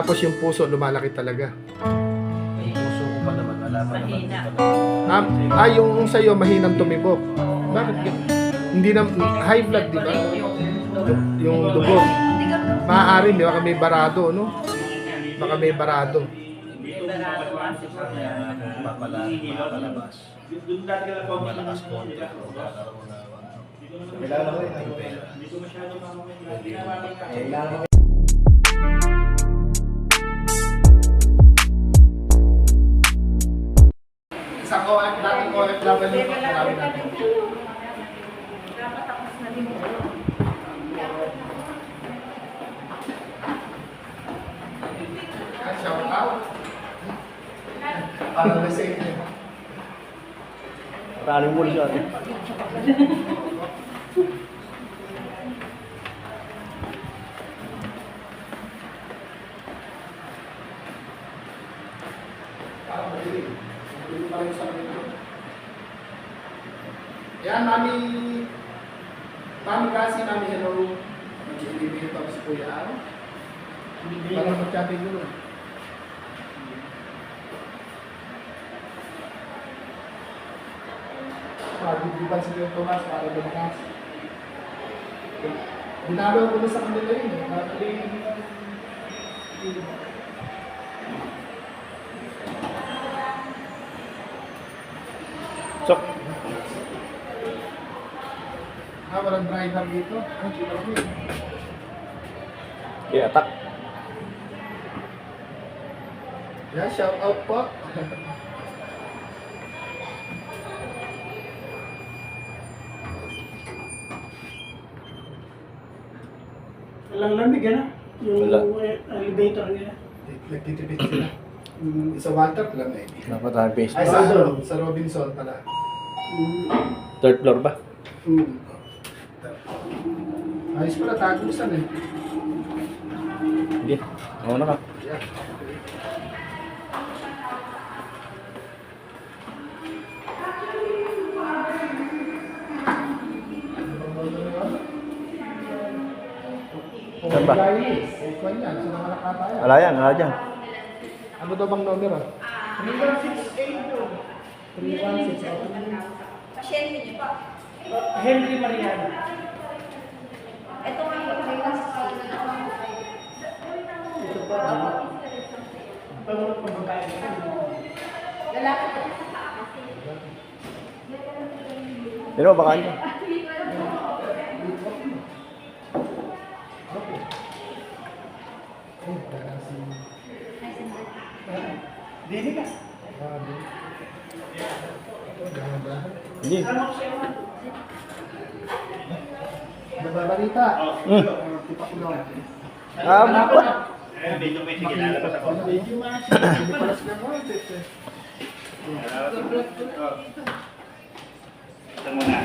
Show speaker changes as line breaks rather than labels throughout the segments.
Tapos yung puso lumalaki talaga.
May puso ko pa naman. Wala pa naman.
Mahina.
Yung sa'yo mahinang tumibok. Bakit ganun? Hindi na, high blood, di ba? Yung dugo. Maaari, di ba? Baka may barado, no? Baka may barado.
Mapalabas. Malakas konti. Kailangan ko yung pera.
Isang dating OFW po, marami natin. Shout out. Parang the same.
Maraming muli siya.
Yan, Mami Kasi, Mami Hello. Mag-i-ibigay ito si Kuya Al. Parang mag-chatting dito. Pag-ibigan si Kuya Tomas para lumakas. Dinalo ko na sa kanila yun.
So,
Walang driver dito. Ang chilo ko yun.
yeah, attack.
Yan, shout out po.
Walang lamig, ano? Yung
Wala.
elevator niya.
Nagtitipid sila. Sa Walter lang eh.
Dapat tayo base.
Ay, sa Robinson pala.
Third floor ba?
Ayos pala, tagusan eh.
Hindi. Ako na ka.
Yeah.
Saan ba? Wala yan, wala dyan.
Ano daw bang numero? 316.
Pasyente niyo po.
Henry Mariano.
Ito nga yung
Ito pa. Pangulat pa babae.
lalaki po.
Pero baka ano?
Dini ka.
Hindi.
Nababalita.
Ba?
Dito may sige, lalabas ako. Ito muna.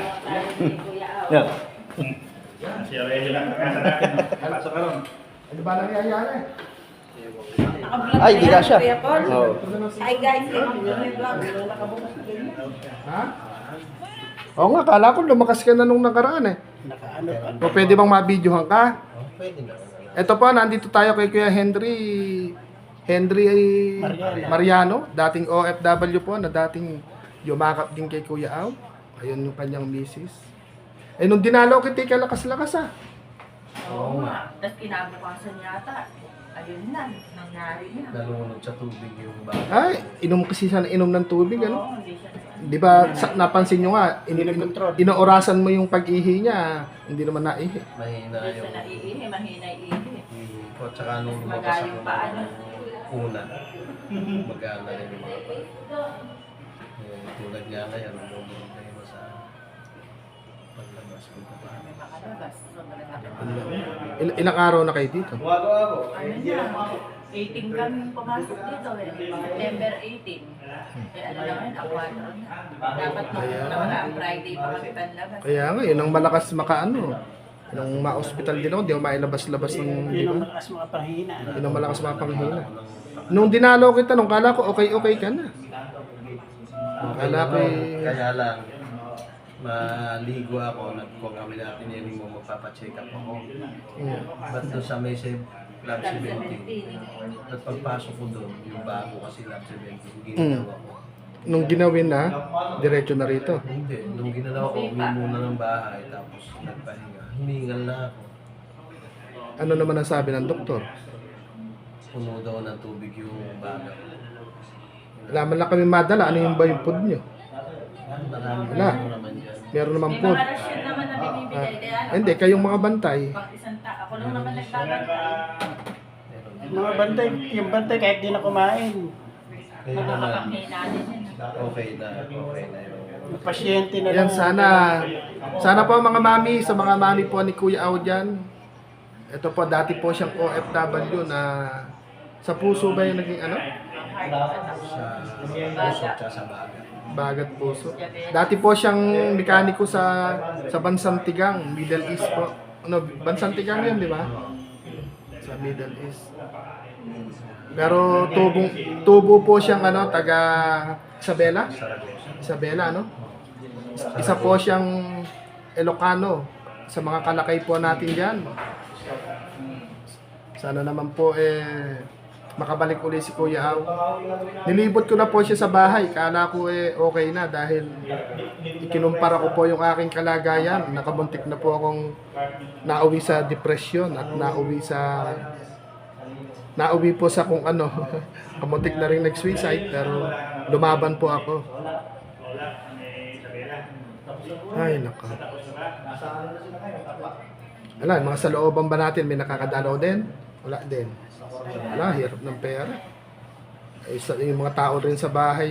Yan.
Si Aurelio lang nakasa natin. Pasok ka ron.
Ano ba nangyayari?
Ay, di ka siya. Oo.
Hi guys, may vlog.
Ha? Oo nga, kala ko lumakas ka na nung nakaraan eh. O pwede bang mabidyohan ka?
Pwede na.
Ito po, nandito tayo kay Kuya Henry Mariano, dating OFW po, na dating yumakap din kay Kuya Au. Ayun yung kanyang misis. Eh, nung dinalaw kita, kalakas-lakas ah.
Oo nga. Tapos kinabukasan yata. Ayun na, nangyari na.
Nalunod sa tubig yung bata.
Ay, inom kasi siya inom ng tubig, ano?
Oo, hindi siya.
Di ba, napansin nyo nga, inoorasan mo yung pag-ihi niya, hindi naman naihi.
Mahina
Hindi siya
yung...
naiihi, mahina iihi.
At saka nung lumabas
Magaling
ako
pa, ano?
una, magana rin yung mga pa. Tulad nga ngayon, lumulog na yun sa paglabas ko pa.
May makalabas. Sobrang laki.
Ilang araw na kayo dito?
Ano na? 18 kami pumasok dito eh. September 18. Eh ano na ngayon, Aquadron na. Dapat ang Friday pa kami panlabas.
Kaya nga, yun ang malakas makaano. Nung ma-hospital din ako, di ako mailabas-labas ng...
Yun ang malakas mga panghina.
Yun ang malakas mapanghina. Nung dinalaw kita, nung kala ko okay ka na. Kala ko
Kaya lang, maligo ako, nagkuha kami natin yun mo, magpapacheck up ako. Ba't doon sa may Lab
Lab
17.
17.
At pagpasok ko doon, yung bago kasi Lab 17, ginawa ko.
Nung ginawin na, diretso na rito.
Hindi, nung ginalaw ko, uwi muna ng bahay, tapos nagpahinga. Humingal na ako.
Ano naman ang sabi ng doktor?
Puno daw ng tubig yung baga.
Laman lang kami madala, ano yung ba yung food nyo?
Marami
Wala.
ano naman yan.
Meron naman
May
food.
mga rasyon naman na binibigay. Kaya ano,
Hindi, kayong mga bantay.
pang isang ako lang naman nagbabantay.
Meron.
Mga bantay, yung bantay kahit di na kumain.
Kaya naman,
Nakakapanghina din yan.
okay na yun.
Yung pasyente na
Yan,
lang.
sana po mga mami, sa mga mami po ni Kuya Au dyan. Ito po, dati po siyang OFW na sa puso ba yung naging ano?
Sa puso at sa baga.
Bagat puso. Dati po siyang mekaniko sa Bansang Tigang, Middle East po. Ano, Bansang Tigang yun, di ba? Sa Middle East. Pero tubo po siyang ano, taga Isabela? Isabela, no? Isa po siyang Ilocano sa mga kalakay po natin diyan. Sana naman po makabalik uli si Kuya Au. Nilibot ko na po siya sa bahay. Kala ko okay na dahil ikinumpara ko po yung aking kalagayan. Nakabuntik na po akong nauwi sa depression at nauwi po sa kung ano. Kamuntik na rin nag-suicide pero lumaban po ako. Ay, nako. Wala, mga sa looban ba natin may nakakadalaw din? Wala din. Wala, hirap ng pera. Yung mga tao rin sa bahay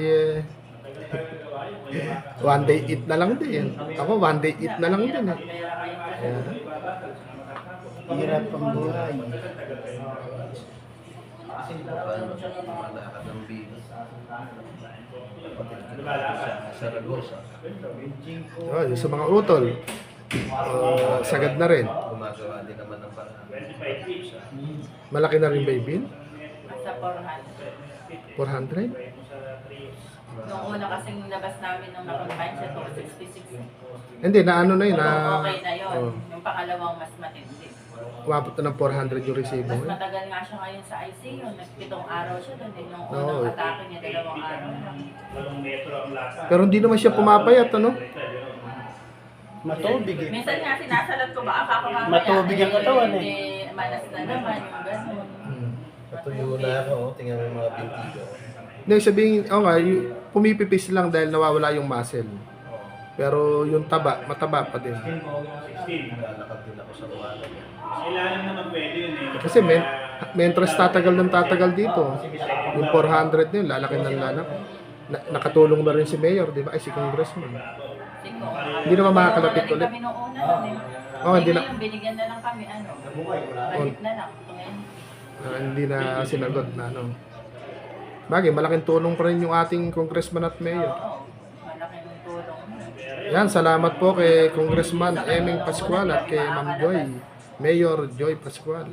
one day eat na lang din. Ako one day eat na lang din. Ayan.
Hirap ang buhay.
Paano siya lumalakad ng bigo? Sa Saragosa.
Oh, yung sa mga utol. Sagad na rin.
Gumagawa din naman ng paraan.
Malaki na rin ba yung bill?
Sa 400.
400?
Nung una kasing labas namin nung na-confine siya, 266.
Hindi, na ano na yun.
Okay na yun.
Oh,
Yung pangalawang mas matindi.
umabot na ng 400 yung resibo.
Mas matagal nga siya ngayon sa ICU. Nagpitong araw siya doon. Nung
Oo.
unang atake niya, 2 araw lang.
Pero hindi naman siya pumapayat, ano?
Matubig eh.
Minsan nga sinasalat ko baka ako mamaya.
Matubig ang katawan eh.
Manas na naman yung gano'n.
Patuyo na ako, tingnan mo yung mga binti ko.
Hindi, sabihin, nga, pumipipis lang dahil nawawala yung muscle. Pero yung mataba pa din.
Naglalakad din ako sa umaga.
Kailangan naman pwede yun eh.
Kasi mentras tatagal dito. Yung 400 na yun, lalaki ng lalaki. Nakatulong na rin si Mayor, di ba? Ay, si Congressman. Hindi naman makakalapit ulit.
Kami nung una nun eh.
Oo, hindi na.
Ngayon, binigyan na lang kami balik na lang. Ngayon,
Hindi na sinagot na ano. Bagay, malaking tulong pa rin yung ating Congressman at Mayor.
oo, malaking tulong.
Yan, salamat po kay Congressman Eming Pascual at kay Ma'am Joy. Mayor Joy Pascual.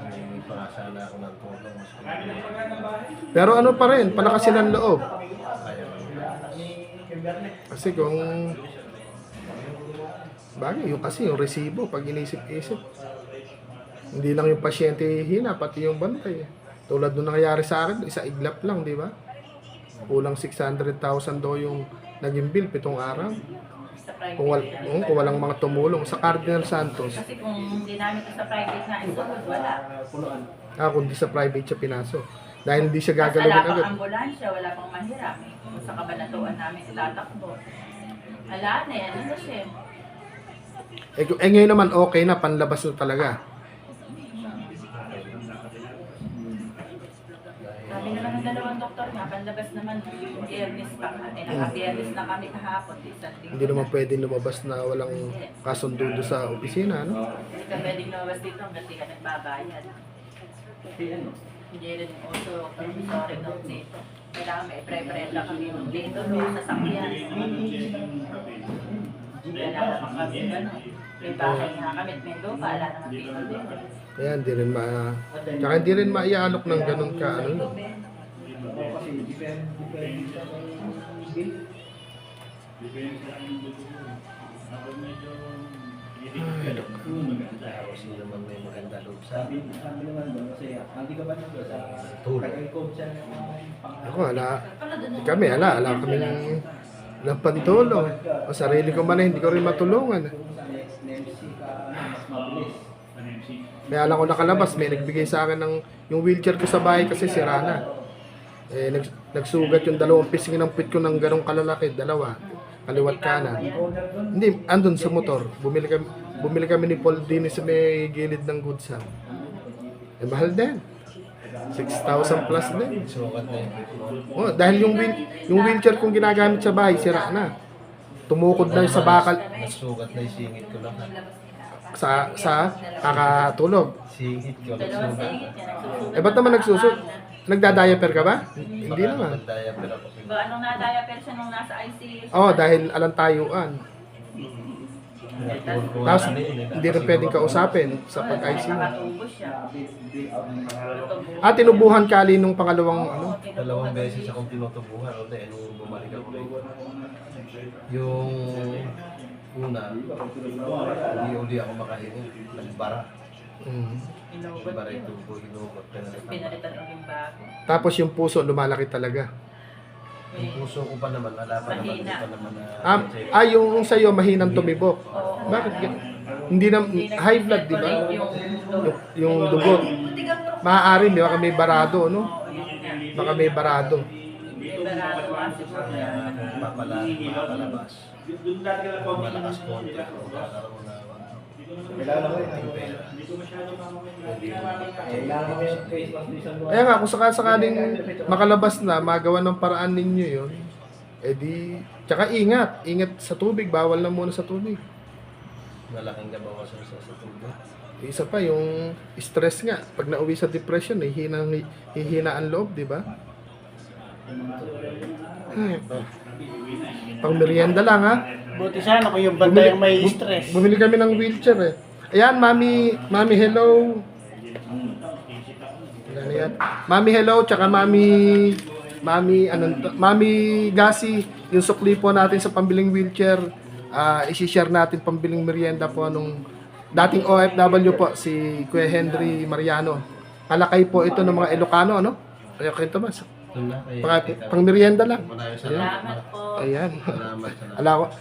Hindi pa sana ako ng tulong. Mas
Pero ano pa rin, palakasin ang loob.
kaya
Kasi kung bagay, yung resibo, pag inisip-isip, hindi lang yung pasyente hihina, pati yung bantay. Tulad nung nangyayari sa akin, isa iglap lang, di ba? Kulang 600,000 daw yung naging bill, 7 araw.
Sa private.
Kung walang mga tumulong sa Cardinal Santos,
Kasi kung hindi namin ito sa private na isunod, wala.
kundi sa private siya pinasok. Dahil hindi siya
Mas
gagalawin
wala pang
agad.
ambulansya, wala pang mahiram. Kung sa kabanatuan namin itatakbo. Wala na yan, ano siya.
Ngayon naman okay na, panlabas na talaga.
Sabi naman ng dalawang doktor nga, panlabas naman Biyernes pa. Naka-Biyernes na kami kahapon. Isang linggo.
Hindi naman pwedeng lumabas na walang kasundo sa opisina, no?
Hindi ka pwedeng lumabas dito hanggang di ka nagbabayad. Hindi rin also promissory note dito. Kailangan may pre-prenda kami ng dito sa sakyan. Kailangan naman kami gano'n. May bahay nga kami at may lupa, wala naman dito din.
Kaya tsaka hindi rin maialok ng ganun ka, ano yun.
Tapos yun naman may maganda loob sa akin. Tulong.
Ako, kami ng pantulong. O sarili ko man hindi ko rin matulungan. Kaya alam ko nakalabas, may nagbigay sa akin ng yung wheelchair ko sa bahay kasi sira na. Nagsugat yung 2 pisngi ng pit ko ng ganong kalalaki, 2, kaliwat kanan. Hindi, andun sa motor. Bumili kami ni Paul din sa may gilid ng Goods Hub. Mahal din. 6,000 plus din.
Sukat na yung pit mo.
Oh, dahil yung wheelchair kong ginagamit sa bahay, sira na. Tumukod na sa bakal
Nasukat na yung singit ko lang.
sa kakatulog.
Singit ko
Dalawang
nagsukat.
singit yan. Nagsusugat
Ba't naman nagsusot? Nagda-diaper ka ba? Hindi naman.
Magdaya pero ako.
Ba, anong nadaya pero siya nung nasa ICU?
Oh, dahil alantayuan. Tapos, hindi rin pwedeng kausapin sa pag-ICU.
Nakatubo siya.
Tinubuhan kali nung pangalawang ano.
2 beses akong tinutubuhan ulit nung bumalik ako rito. Yung una, hindi uli ako makahinga. Nagbara.
Inugot
Nagbara yung
yun.
tubo, hinugot.
Pinalitan ulit bago.
Tapos yung puso lumalaki talaga.
Yung puso ko pa naman, wala pa naman, hindi pa naman na...
Yung sa'yo mahinang tumibok.
Oo.
Bakit ganun? Hindi na high blood, di ba? Yung dugo. Maaari, di ba kami barado, no? Baka may barado.
Mapalabas. Malakas konti. Magkakaroon na konting pera.
Kaya nga, kung sakaling makalabas na, magawa ng paraan ninyo yun, tsaka ingat sa tubig, bawal na muna sa tubig.
Malaking kabawasan sa tubig.
Isa pa, yung stress nga, pag nauwi sa depression, hihina ang loob, di ba? Pang merienda lang, ha?
Buti sana kung yung bantay ang may stress.
Bumili kami ng wheelchair, eh. Ayan, Mami, hello. Ayan, yan. Mami, hello, tsaka Mami Gasi, yung sukli po natin sa pambiling wheelchair, isi-share natin pambiling merienda po nung dating OFW po, si Kuya Henry Mariano. Kalakay po ito ng mga Ilocano, ano? Kaya kayo ito, mas. Pang merienda lang.
Salamat po.
Ayan.
Salamat.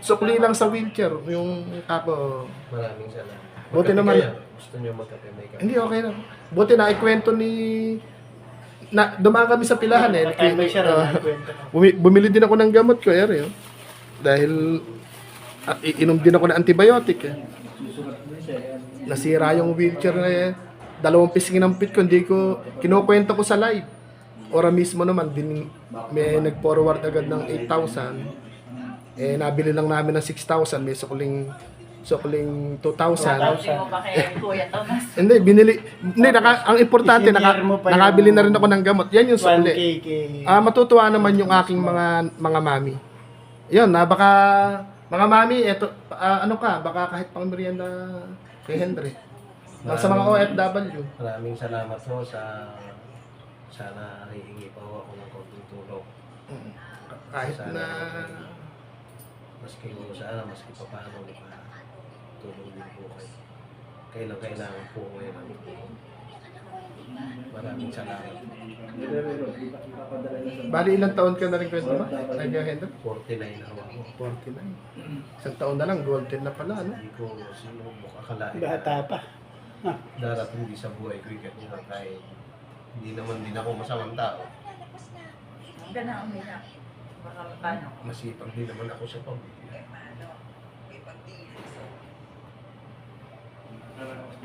Sukli lang sa wheelchair, yung kako.
Maraming salamat.
Buti
Magkape
naman.
kayo? Gusto niyo magkape? May kape?
Hindi, okay lang. Buti na ikwento dumaan kami sa pilahan eh.
Time by share, kwento.
Bumili din ako ng gamot ko, dahil inom din ako ng antibiotic eh. Nasira yung wheelchair na 2 pisngi ng pit ko, hindi ko, kinukwenta ko sa live. Ora mismo naman, may nag-forward agad ng 8,000. Nabili lang namin ng 6,000, may sukling 2,000.
Sabi mo pa kay Kuya Tomas.
Hindi, ang importante,
Isinare mo pa yung
nakabili na rin ako ng gamot. Yan yung
1K
sukli.
kay...
Matutuwa naman yung aking mga mami. Yun, baka, mga mami, baka kahit pang merienda kay Henry. Sa mga OFW.
Maraming salamat po sa... Sana hihingi pa ako ng konting tulong.
Kahit na...
Maski pa paano tulong din po kayo. Kailangan po kayo ng tulong. Maraming salamat.
Bali, ilang taon ka na rin kwento ba? Kaya Henry?
49 na ako.
49. Isang taon na lang, golden na pala, ano?
Hindi ko sinubok akalain.
Bata pa.
Darating din sa buhay ko yung ganyan kahit hindi naman din ako masamang tao.
Gana ang mina. Baka paano?
Masipag din naman ako sa pamilya.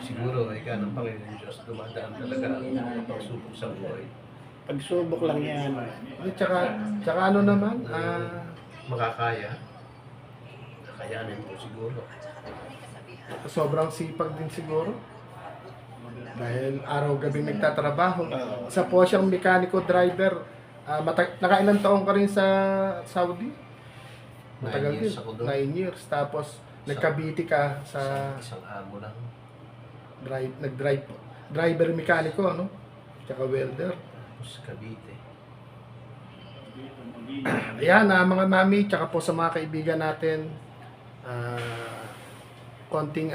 Siguro ay ka ng Panginoon Diyos dumadaan talaga ang pagsubok sa buhay.
Pagsubok lang yan.
Tsaka ano naman,
Makakaya. Kakayanin po siguro.
sobrang sipag din siguro. Dahil araw-gabi nagtatrabaho. Isa po siyang mekaniko driver. Nakailang taon ka rin sa Saudi?
9 years ako doon.
9 years. Tapos nagkabiti ka sa
Isang amo lang.
nag-drive. Driver mekaniko, ano? Tsaka welder.
Tapos Cavite.
Ayan, mga mami, tsaka po sa mga kaibigan natin. konting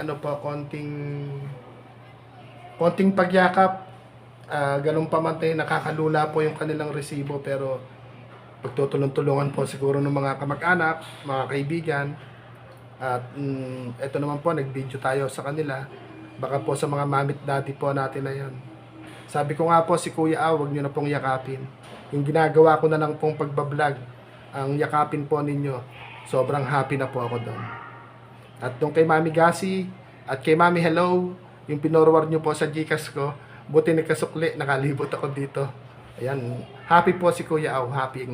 pagyakap. Ganun pa man tayo, nakakalula po yung kanilang resibo, pero pagtutulong-tulungan po siguro ng mga kamag-anak, mga kaibigan. At ito naman po, nag-video tayo sa kanila. Baka po sa mga mamit daddy po natin na yan. Sabi ko nga po si Kuya Aw, huwag nyo na pong yakapin. Yung ginagawa ko na lang pong pagbablog, ang yakapin po ninyo, sobrang happy na po ako doon. At doon kay Mami Gasi at kay Mami Hello, yung pinorward nyo po sa Gcash ko, buti nagkasukli, nakalibot ako dito. Ayan, happy po si Kuya Aw, happy.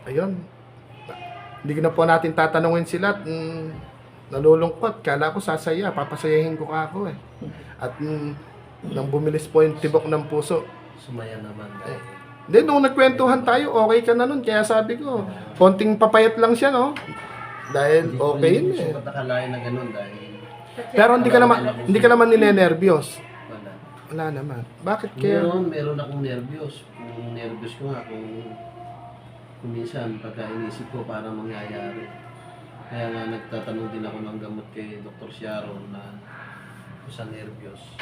Ayun, hindi na po natin tatanungin sila at nalulungkot. Kala ko sasaya, papasayahin ko ako eh. At nang bumilis po yung tibok ng puso.
Sumaya naman dahil
Then, nung nagkwentuhan tayo, okay ka na nun. Kaya sabi ko, konting papayat lang siya, no? Dahil okay yun eh.
Sukat akalain na ganun dahil
Pero hindi ka naman ninenervyos.
wala.
Wala naman. Bakit kaya?
Meron akong nervyos. Kung nervyos ko nga kung minsan pagka inisip ko parang mangyayari. Kaya nga nagtatanong din ako ng gamot kay Dr. Sharon na sa nervyos.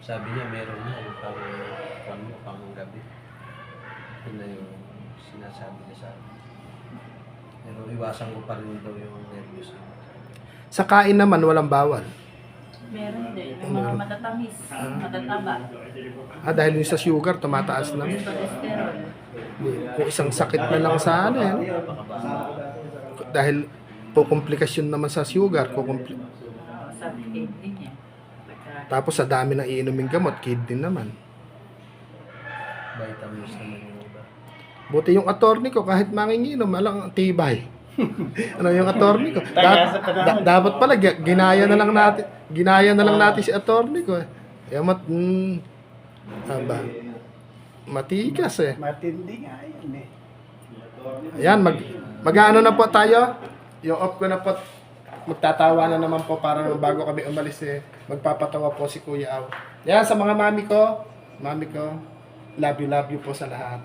Sabi niya meron na yung pang gabi. Yun na yung sinasabi niya sa akin. Pero iwasan ko pa rin daw yung nervyos.
Sa kain naman, walang bawal.
Meron din. Yung mga matatamis, matataba.
Dahil yung sa sugar, tumataas na.
Cholesterol.
Kung isang sakit na lang sa ano yan. Dahil po komplikasyon naman sa sugar.
Sabi din niya.
Tapos sa dami ng iinuming gamot, kidney naman.
Vitamins naman yung iba.
Buti yung attorney ko, kahit manginginom, alang tibay. Ano yung attorney ko? Dapat pala, ginaya na lang natin si attorney ko. Kaya matikas eh.
Matindi nga yun eh.
Ayan, mag-ano na po tayo. Yung off ko na po, magtatawa na naman po para bago kami umalis eh. Magpapatawa po si Kuya Aw. Yan, sa mga mami ko, love you po sa lahat.